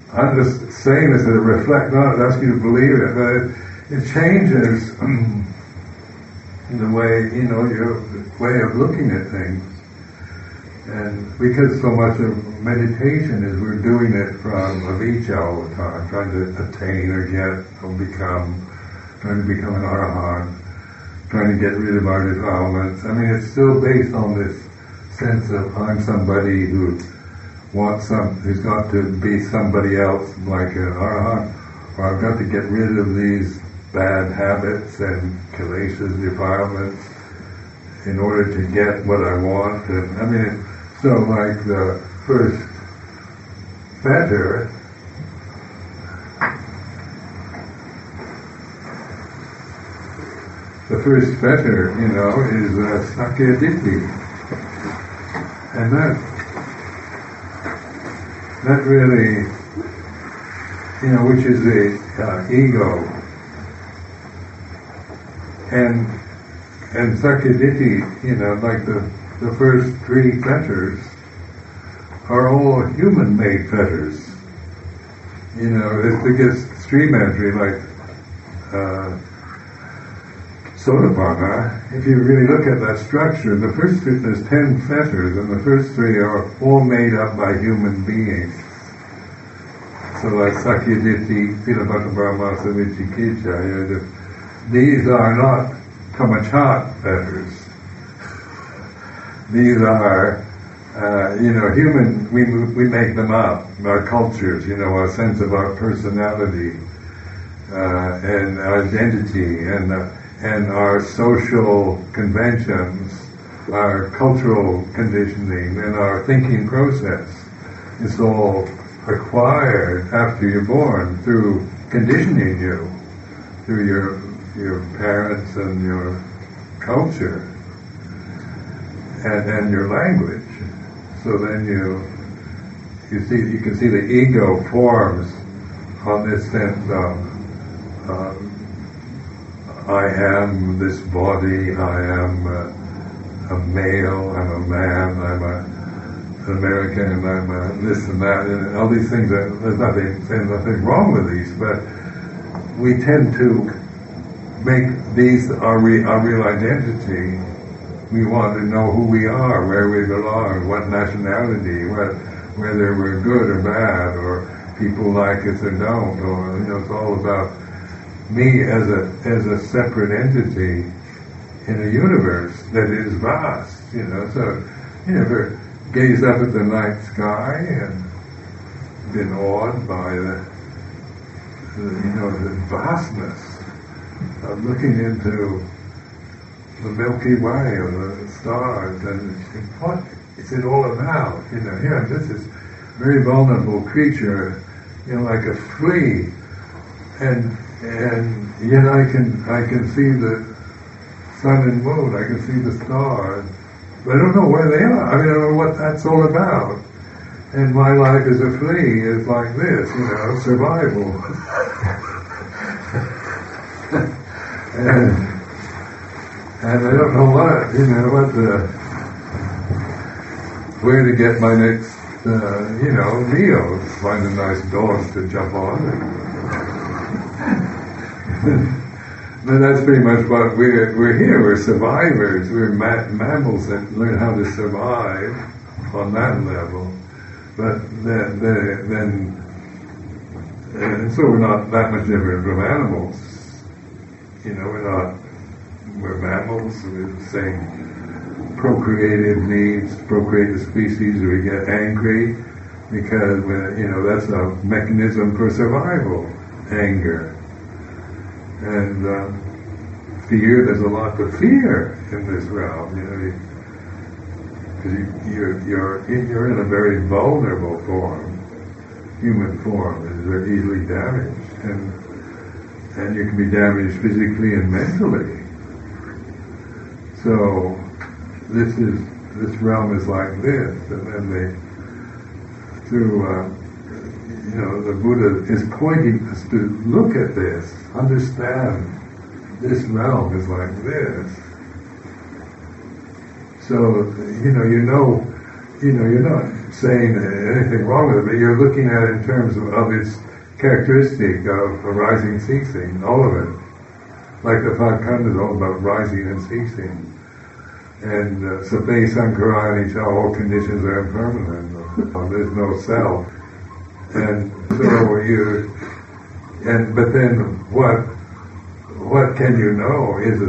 I'm just saying this to reflect, not ask you to believe it, but it changes the way, your way of looking at things. And because so much of meditation is we're doing it from avijja all the time, trying to attain or get or become, trying to become an arahant, trying to get rid of our defilements. I mean, it's still based on this sense of I'm somebody who who's got to be somebody else, like an arahant, or I've got to get rid of these bad habits and kileshas, defilements, in order to get what I want. And I mean, so like the first fetter, is Sakya Ditti. And that really, which is the ego. And Sakya Ditti, like the first three fetters are all human-made fetters. It gets stream entry like Sotapanna. If you really look at that structure, the first three, there's 10 fetters, and the first three are all made up by human beings. So like Sakya Ditti, Pilapata Brahmasa Vichikicca, these are not kamachat fetters. These are, human, we make them up, our cultures, our sense of our personality, and identity, and our social conventions, our cultural conditioning, and our thinking process. It's all acquired after you're born through conditioning you, through your parents and your culture and your language. So then you can see the ego forms on this sense of I am this body, I am a male, I'm a man, I'm an American, I'm a this and that, and all these things. There's nothing wrong with these, but we tend to make these our real identity. We want to know who we are, where we belong, what nationality, whether we're good or bad, or people like us or don't, or it's all about me as a separate entity in a universe that is vast. So ever gaze up at the night sky and been awed by the vastness of looking into the Milky Way or the stars, and you think, what is it all about? Here I'm just this very vulnerable creature, like a flea, and yet I can see the sun and moon, I can see the stars, but I don't know where they are. I mean, I don't know what that's all about. And my life as a flea is like this, survival. And I don't know where to get my next, meal. Find a nice dog to jump on. But that's pretty much what we're here. We're survivors. We're mammals that learn how to survive on that level. But then and so we're not that much different from animals. We're mammals with the same procreative needs, procreate the species. We get angry because that's a mechanism for survival. Anger. And fear, there's a lot to fear in this realm, because you're in a very vulnerable form. Human form is very easily damaged, and you can be damaged physically and mentally. So this realm is like this, and then the Buddha is pointing us to look at this, understand this realm is like this. So, you're not saying anything wrong with it, but you're looking at it in terms of its characteristic of arising, ceasing, all of it. Like the five khandhas, all about rising and ceasing. And Sabbe Sankarani, all conditions are impermanent. There's no self. And so but then what can you know is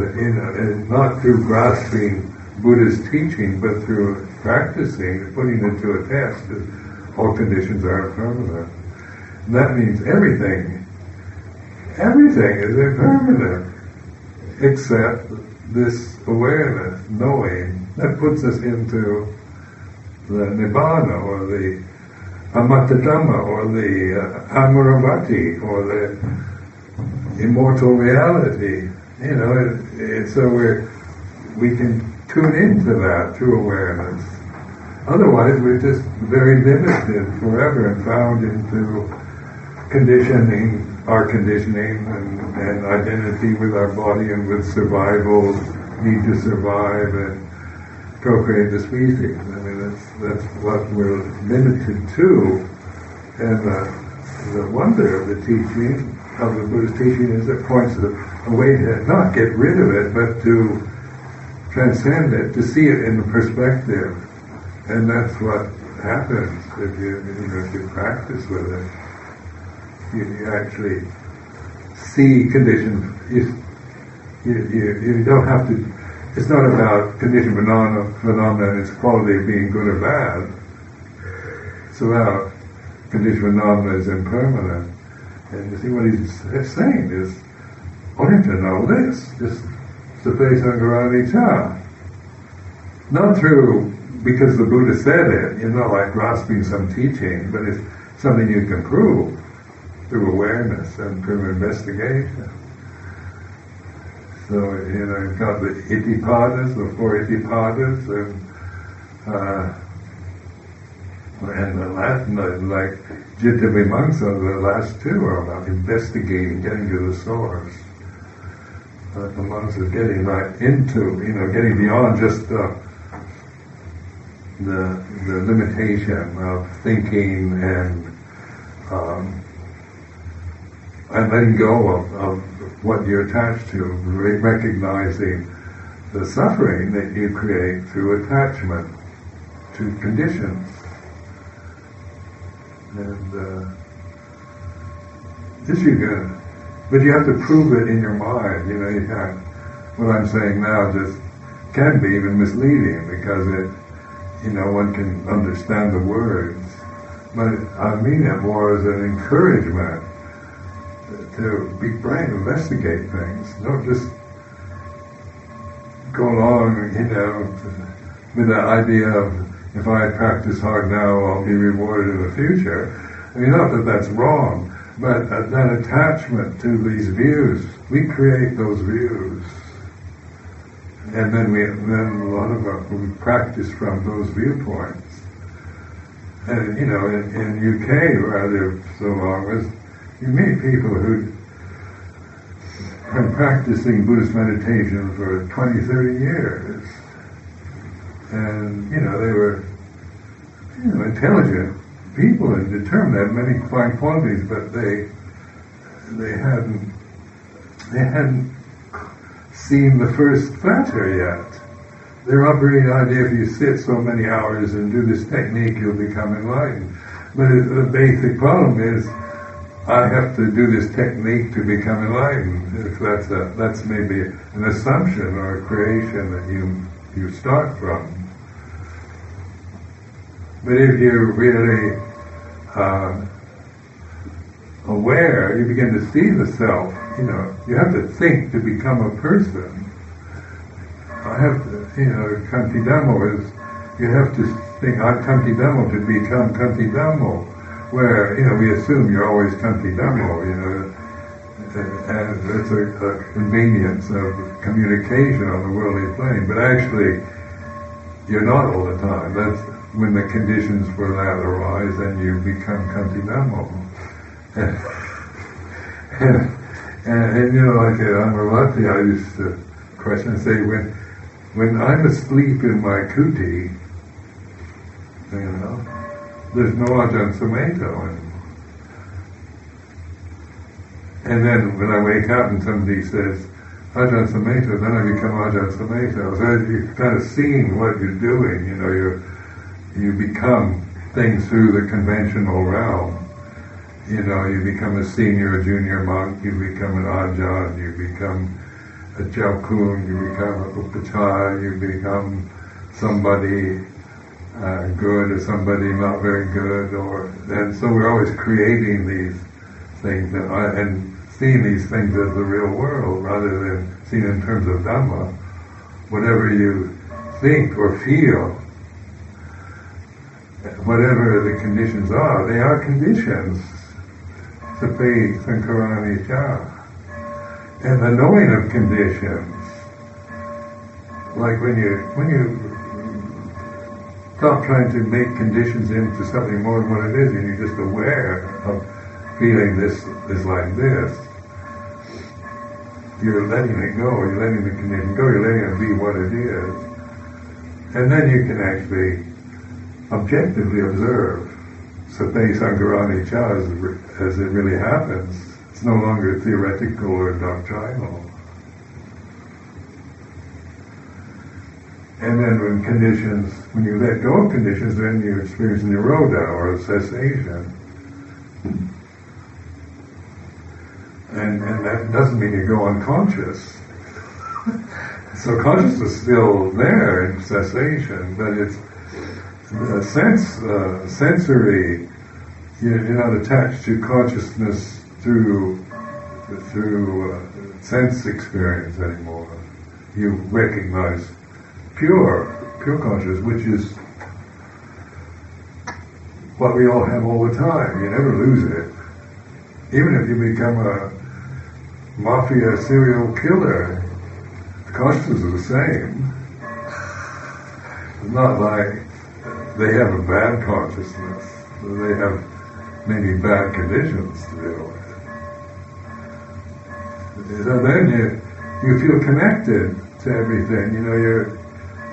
not through grasping Buddha's teaching, but through practicing, putting it to a test, that all conditions are impermanent. And that means everything is impermanent, except this awareness, knowing, that puts us into the Nibbana, or the Amattadhamma, or the Amaravati, or the immortal reality. So we can tune into that through awareness. Otherwise, we're just very limited forever and bound into our conditioning and identity with our body and with survival, need to survive and procreate the species. I mean, that's what we're limited to. And the wonder of the teaching, of the Buddha's teaching, is it points a way to not get rid of it, but to transcend it, to see it in the perspective. And that's what happens if you practice with it. You actually see conditions. You don't have to. It's not about conditioned phenomena and its quality of being good or bad. It's about conditioned phenomena is impermanent. And you see what he's saying is, only to know this, just Sabbe Sankarani cha. Not through, because the Buddha said it, like grasping some teaching, but it's something you can prove through awareness and through investigation. So, you've got the Itipadas, the four Itipadas, and the Latin, like Citta Vimamsa, the last two are about investigating, getting to the source. The Vimamsa is getting right into, getting beyond just the limitation of thinking and letting go of what you're attached to, recognizing the suffering that you create through attachment to conditions. And this you can, but you have to prove it in your mind. You can't. What I'm saying now just can be even misleading because one can understand the words, but I mean it more as an encouragement to be brave, investigate things. Don't just go along, with the idea of if I practice hard now, I'll be rewarded in the future. I mean, not that that's wrong, but that attachment to these views, we create those views, and then a lot of us we practice from those viewpoints. And in UK, where I lived so long, you meet people who have been practicing Buddhist meditation for 20, 30 years. And, they were, intelligent people and determined, had many fine qualities, but they hadn't seen the first factor yet. They're operating the idea if you sit so many hours and do this technique, you'll become enlightened. But the basic problem is, I have to do this technique to become enlightened. If that's maybe an assumption or a creation that you start from. But if you're really aware, you begin to see the self. You have to think to become a person. I have to, Kanti Dhammo is, you have to think, I'm Kanti Dhammo to become Kanti Dhammo. Where, we assume you're always Kanti Dhammo, and it's a convenience of communication on the worldly plane, but actually, you're not all the time. That's when the conditions for that arise, and you become Kanti Dhammo. And like at Amaravati, I used to question and say, when I'm asleep in my kuti, There's no Ajahn Sumedho anymore. And then when I wake up and somebody says, Ajahn Sumedho, then I become Ajahn Sumedho. So you're kind of seeing what you're doing, you become things through the conventional realm. You become a senior, a junior monk, you become an Ajahn, you become a Jalkun, you become a Upachara, you become somebody good or somebody not very good, and so we're always creating these things and seeing these things as the real world rather than seen in terms of Dhamma. Whatever you think or feel, whatever the conditions are, they are conditions. Sape sankarani cha. And the knowing of conditions, like when you stop trying to make conditions into something more than what it is, and you're just aware of feeling this is like this, you're letting it go, you're letting the condition go, you're letting it be what it is. And then you can actually objectively observe Sape Sankarani Cha as it really happens. It's no longer theoretical or doctrinal. And then when you let go of conditions, then you experience nirodha, or cessation. And that doesn't mean you go unconscious. So consciousness is still there in cessation, but it's sensory. You're not attached to consciousness through sense experience anymore. You recognize pure consciousness, which is what we all have all the time. You never lose it. Even if you become a mafia serial killer, the consciousness is the same. It's not like they have a bad consciousness. They have maybe bad conditions to deal with. So then you feel connected to everything.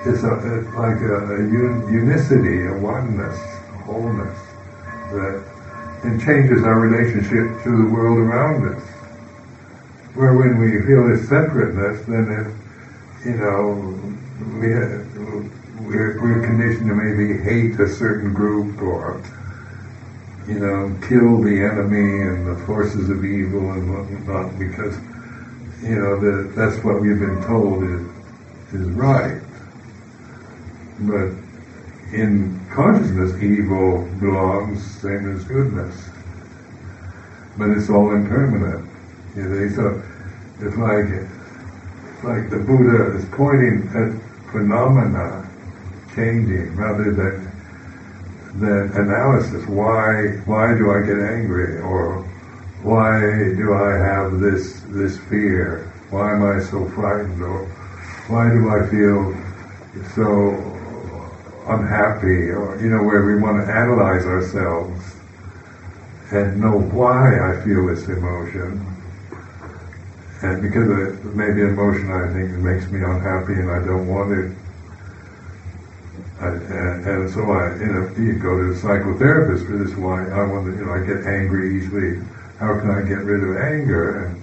It's like a unicity, a oneness, a wholeness that and changes our relationship to the world around us. Where when we feel this separateness, then we're conditioned to maybe hate a certain group or kill the enemy and the forces of evil and whatnot, because that's what we've been told is right. But in consciousness, evil belongs same as goodness, but it's all impermanent. So it's like the Buddha is pointing at phenomena changing rather than analysis. Why do I get angry, or why do I have this fear? Why am I so frightened, or why do I feel so unhappy, or where we want to analyze ourselves and know why I feel this emotion, and because maybe emotion I think makes me unhappy and I don't want it, and so you go to a psychotherapist for this. Why I want to, I get angry easily. How can I get rid of anger?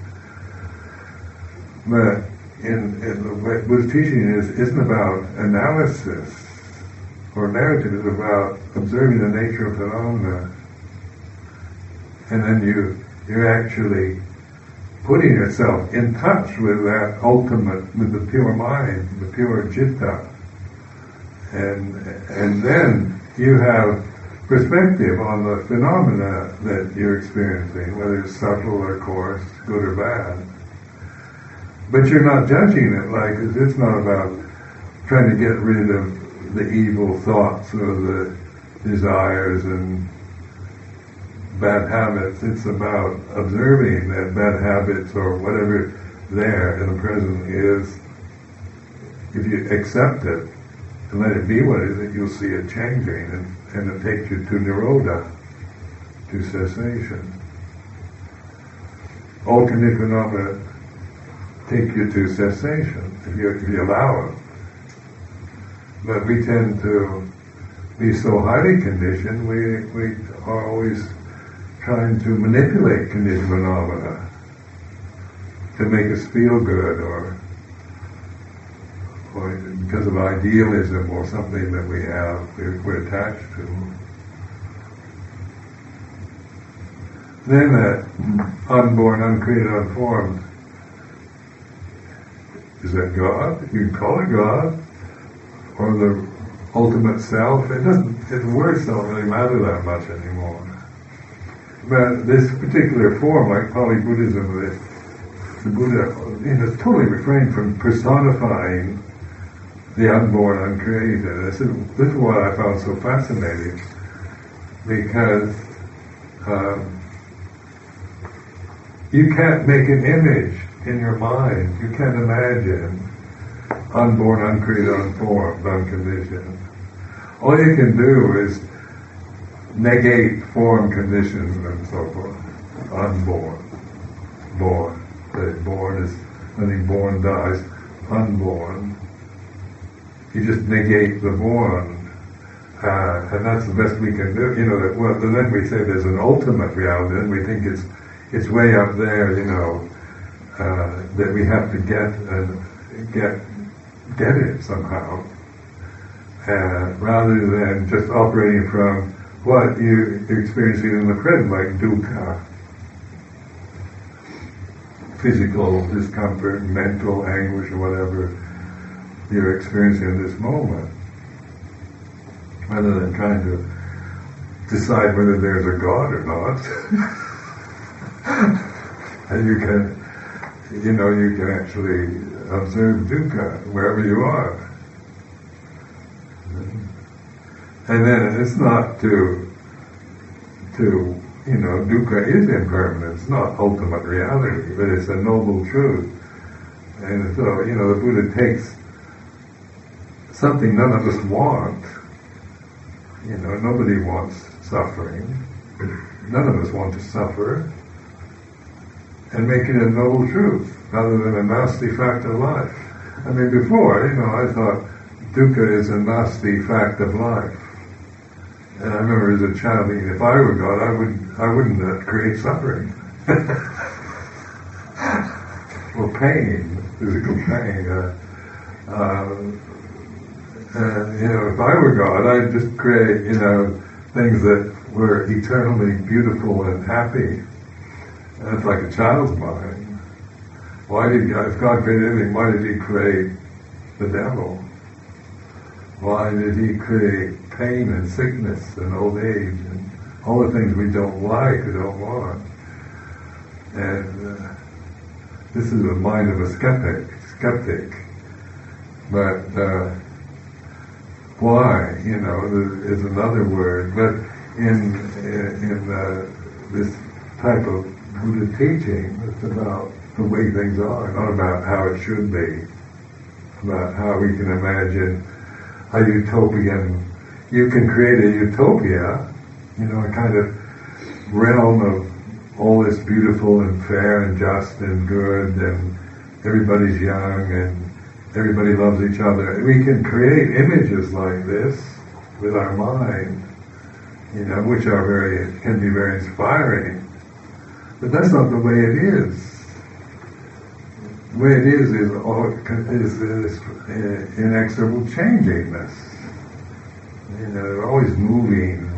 But in the Buddha's teaching isn't about analysis or narrative. It's about observing the nature of phenomena, and then you're actually putting yourself in touch with that ultimate, with the pure mind, the pure citta, and then you have perspective on the phenomena that you're experiencing, whether it's subtle or coarse, good or bad. But you're not judging it, like it's not about trying to get rid of the evil thoughts or the desires and bad habits. It's about observing that bad habits or whatever there in the present is. If you accept it and let it be what it is, you'll see it changing, and it takes you to nirodha, to cessation. All conditioned phenomena take you to cessation if you allow it. But we tend to be so highly conditioned, we are always trying to manipulate conditioned phenomena to make us feel good, or because of idealism or something that we have, we're attached to. Then that unborn, uncreated, unformed, is that God? You can call it God, or the ultimate self. The words don't really matter that much anymore. But this particular form, like Pali Buddhism, the Buddha, totally refrained from personifying the unborn, uncreated. This is what I found so fascinating, because you can't make an image in your mind. You can't imagine unborn, uncreated, unformed, unconditioned. All you can do is negate form, conditions, and so forth. Unborn. Born. Born is, nothing born dies. Unborn. You just negate the born. And that's the best we can do. Then we say there's an ultimate reality, and we think it's way up there, that we have to get it somehow, rather than just operating from what you're experiencing in the present, like dukkha, physical discomfort, mental anguish, or whatever you're experiencing in this moment, rather than trying to decide whether there's a God or not. And you can actually observe dukkha wherever you are. And then it's not dukkha is impermanent. It's not ultimate reality, but it's a noble truth. And so, the Buddha takes something none of us want. Nobody wants suffering. None of us want to suffer. And make it a noble truth, rather than a nasty fact of life. I mean, before, I thought dukkha is a nasty fact of life. And I remember as a child thinking, if I were God, I wouldn't create suffering. Well, pain, physical pain. If I were God, I'd just create, things that were eternally beautiful and happy. That's like a child's mind. If God created everything, why did He create the devil? Why did He create pain and sickness and old age and all the things we don't like, we don't want? And this is the mind of a skeptic. But why? Is another word. But in this type of Buddha teaching, it's about the way things are, not about how it should be, about how we can imagine a utopian. You can create a utopia, a kind of realm of all this beautiful and fair and just and good, and everybody's young and everybody loves each other. We can create images like this with our mind, which can be very inspiring. But that's not the way it is. The way it is this inexorable changingness. They're always moving,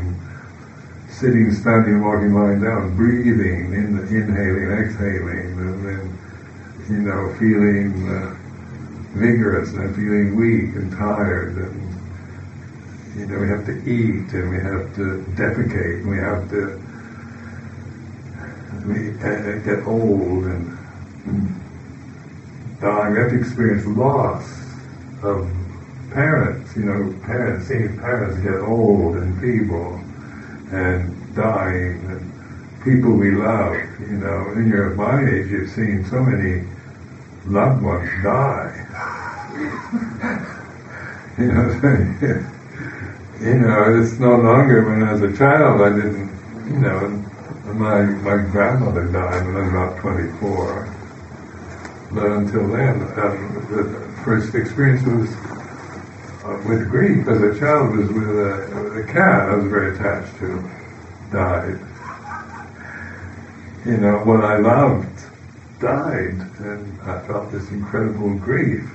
sitting, standing, walking, lying down, breathing, inhaling, exhaling, and then, feeling vigorous and feeling weak and tired, and we have to eat, and we have to defecate, and we have to get old and die. We have to experience loss of parents, seeing parents get old and feeble and dying, and people we love, when you're at my age, you've seen so many loved ones die. It's no longer when I was a child, I didn't, my grandmother died when I was about 24. But until then, the first experience was with grief. As a child, was with a cat I was very attached to, died. You know, what I loved died, and I felt this incredible grief.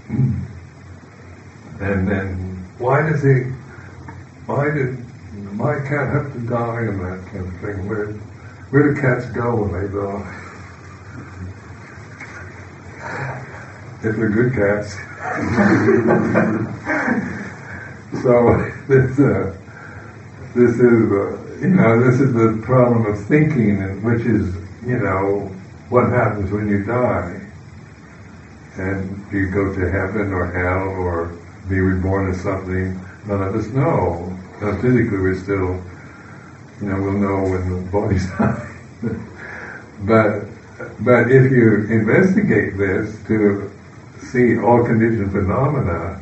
And then, why did my cat have to die, and that kind of thing? Where do cats go when they die? If they're good cats. So this is the problem of thinking, and which is, what happens when you die, and do you go to heaven or hell or be reborn as something? None of us know. Now, physically, we're still, we'll know when the body's die. But if you investigate this to see all conditioned phenomena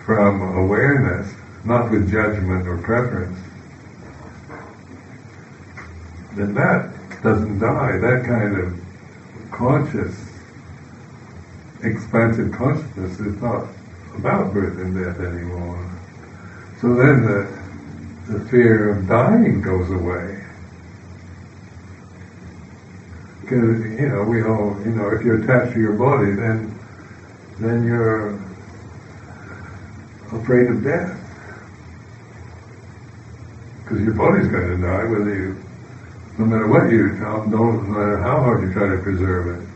from awareness, not with judgment or preference, then that doesn't die. That kind of conscious, expansive consciousness is not about birth and death anymore. So then the fear of dying goes away. Because, we all, if you're attached to your body, then you're afraid of death. Because your body's going to die, no matter what no matter how hard you try to preserve it.